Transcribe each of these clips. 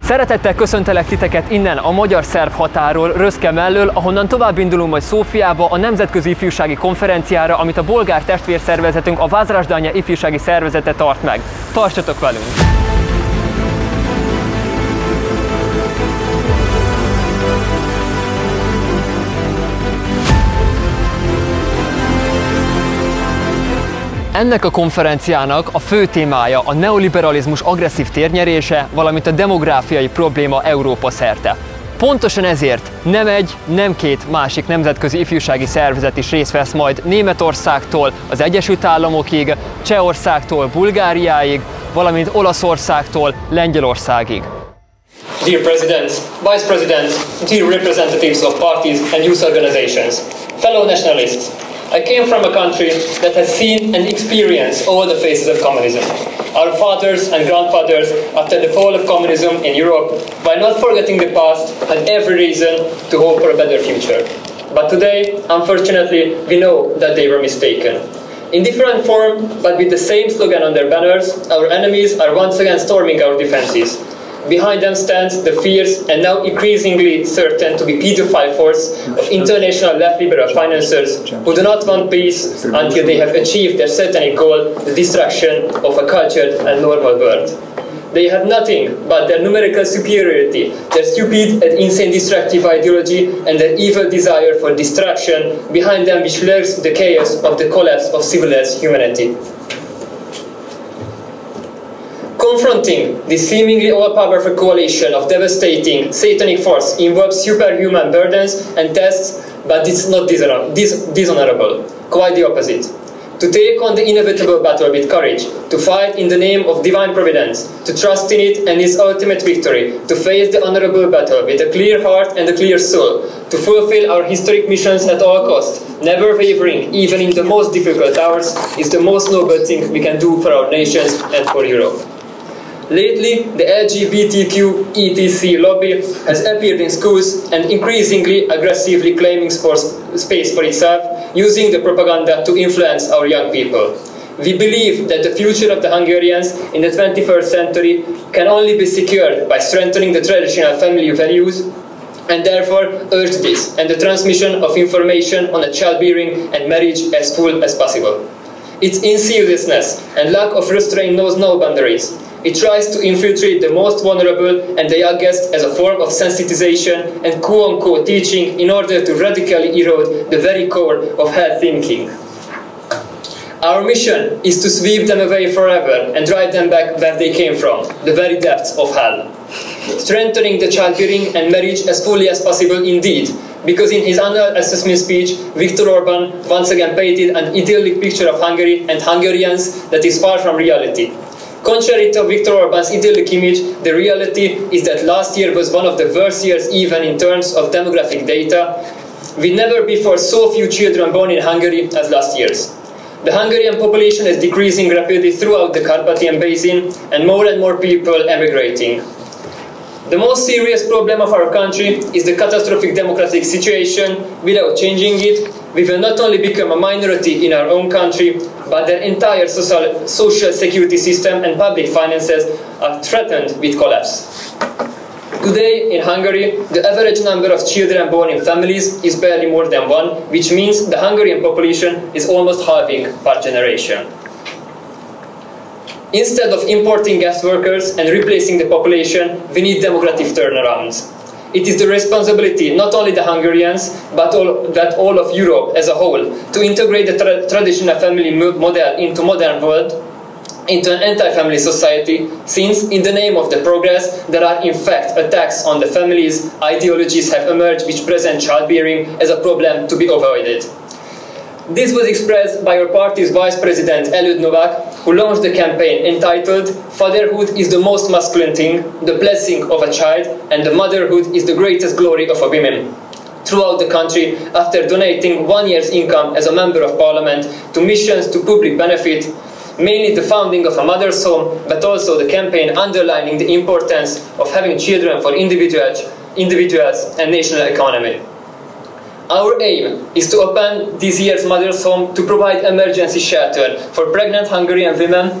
Szeretettel köszöntelek titeket innen a magyar-szerb határól, Röszke mellől, ahonnan tovább indulunk majd Szófiába a nemzetközi ifjúsági konferenciára, amit a bolgár testvérszervezetünk, a Vazражdane ifjúsági szervezete tart meg. Tartsatok velünk! Ennek a konferenciának a fő témája a neoliberalizmus agresszív térnyerése, valamint a demográfiai probléma Európa szerte. Pontosan ezért nem egy, nem két másik nemzetközi ifjúsági szervezet is részt vesz majd Németországtól az Egyesült Államokig, Csehországtól Bulgáriáig, valamint Olaszországtól Lengyelországig. Dear President, Vice President, dear representatives of parties and youth organizations, fellow nationalists, I came from a country that has seen and experienced all the phases of communism. Our fathers and grandfathers, after the fall of communism in Europe, by not forgetting the past, had every reason to hope for a better future. But today, unfortunately, we know that they were mistaken. In different form, but with the same slogan on their banners, our enemies are once again storming our defenses. Behind them stands the fierce and now increasingly certain to be pedophile force of international left liberal financiers who do not want peace until they have achieved their satanic goal, the destruction of a cultured and normal world. They have nothing but their numerical superiority, their stupid and insane destructive ideology, and their evil desire for destruction behind them, which lurks the chaos of the collapse of civilized humanity. Confronting this seemingly all-powerful coalition of devastating, satanic force involves superhuman burdens and tests, but it's not dishonorable. Quite the opposite. To take on the inevitable battle with courage, to fight in the name of divine providence, to trust in it and its ultimate victory, to face the honorable battle with a clear heart and a clear soul, to fulfill our historic missions at all costs, never wavering even in the most difficult hours, is the most noble thing we can do for our nations and for Europe. Lately, the LGBTQ etc. lobby has appeared in schools and increasingly aggressively claiming space for itself, using the propaganda to influence our young people. We believe that the future of the Hungarians in the 21st century can only be secured by strengthening the traditional family values, and therefore urge this and the transmission of information on childbearing and marriage as full as possible. Its insidiousness and lack of restraint knows no boundaries. It tries to infiltrate the most vulnerable and the youngest as a form of sensitization and quote-unquote teaching in order to radically erode the very core of hell thinking. Our mission is to sweep them away forever and drive them back where they came from, the very depths of hell. Strengthening the childbearing and marriage as fully as possible indeed, because in his annual assessment speech, Viktor Orbán once again painted an idyllic picture of Hungary and Hungarians that is far from reality. Contrary to Viktor Orbán's idyllic image, the reality is that last year was one of the worst years even in terms of demographic data, with never before so few children born in Hungary as last year's. The Hungarian population is decreasing rapidly throughout the Carpathian Basin and more people emigrating. The most serious problem of our country is the catastrophic democratic situation. Without changing it, we will not only become a minority in our own country, but their entire social security system and public finances are threatened with collapse. Today, in Hungary, the average number of children born in families is barely more than one, which means the Hungarian population is almost halving per generation. Instead of importing guest workers and replacing the population, we need demographic turnarounds. It is the responsibility not only the Hungarians, but all of Europe as a whole, to integrate the traditional family model into modern world, into an anti-family society, since in the name of the progress, there are in fact attacks on the families, ideologies have emerged which present childbearing as a problem to be avoided. This was expressed by our party's Vice President Elud Novak, who launched the campaign entitled "Fatherhood is the most masculine thing, the blessing of a child, and the motherhood is the greatest glory of a woman." Throughout the country, after donating 1 year's income as a member of parliament to missions to public benefit, mainly the founding of a mother's home, but also the campaign underlining the importance of having children for individuals and national economy. Our aim is to open this year's Mother's Home to provide emergency shelter for pregnant Hungarian women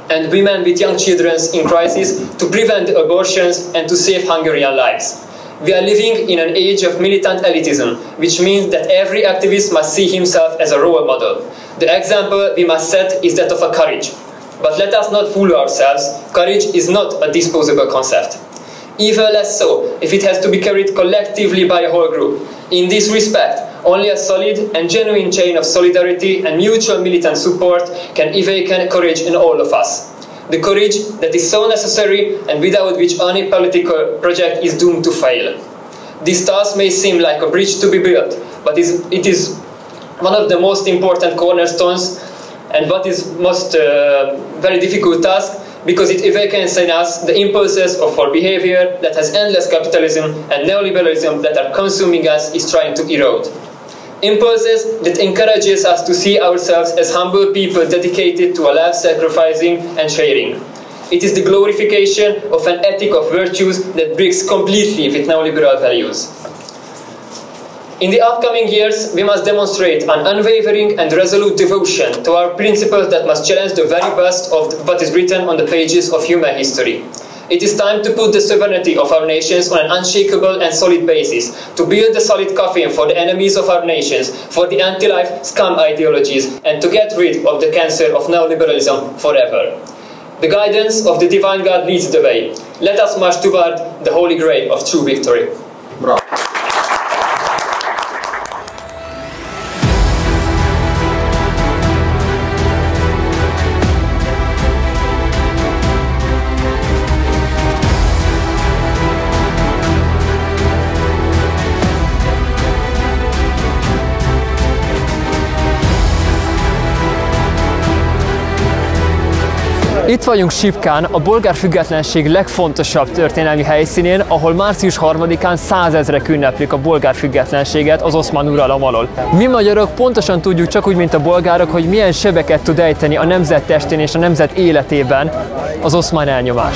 and women with young children in crisis to prevent abortions and to save Hungarian lives. We are living in an age of militant elitism, which means that every activist must see himself as a role model. The example we must set is that of a courage. But let us not fool ourselves, courage is not a disposable concept. Even less so if it has to be carried collectively by a whole group. In this respect, only a solid and genuine chain of solidarity and mutual militant support can awaken courage in all of us. The courage that is so necessary and without which any political project is doomed to fail. This task may seem like a bridge to be built, but it is one of the most important cornerstones and what is most very difficult task, because it awakens in us the impulses of our behavior that has endless capitalism and neoliberalism that are consuming us is trying to erode. Impulses that encourages us to see ourselves as humble people dedicated to a life sacrificing and sharing. It is the glorification of an ethic of virtues that breaks completely with neoliberal values. In the upcoming years, we must demonstrate an unwavering and resolute devotion to our principles that must challenge the very best of what is written on the pages of human history. It is time to put the sovereignty of our nations on an unshakable and solid basis, to build a solid coffin for the enemies of our nations, for the anti-life scum ideologies, and to get rid of the cancer of neoliberalism forever. The guidance of the divine God leads the way. Let us march toward the holy grail of true victory. Bravo. Itt vagyunk Sipkán, a bolgár függetlenség legfontosabb történelmi helyszínén, ahol március 3-án 100 000-ek ünneplik a bolgár függetlenséget az oszmán uralom alól. Mi magyarok pontosan tudjuk, csak úgy, mint a bolgárok, hogy milyen sebeket tud ejteni a nemzet testén és a nemzet életében az oszmán elnyomás.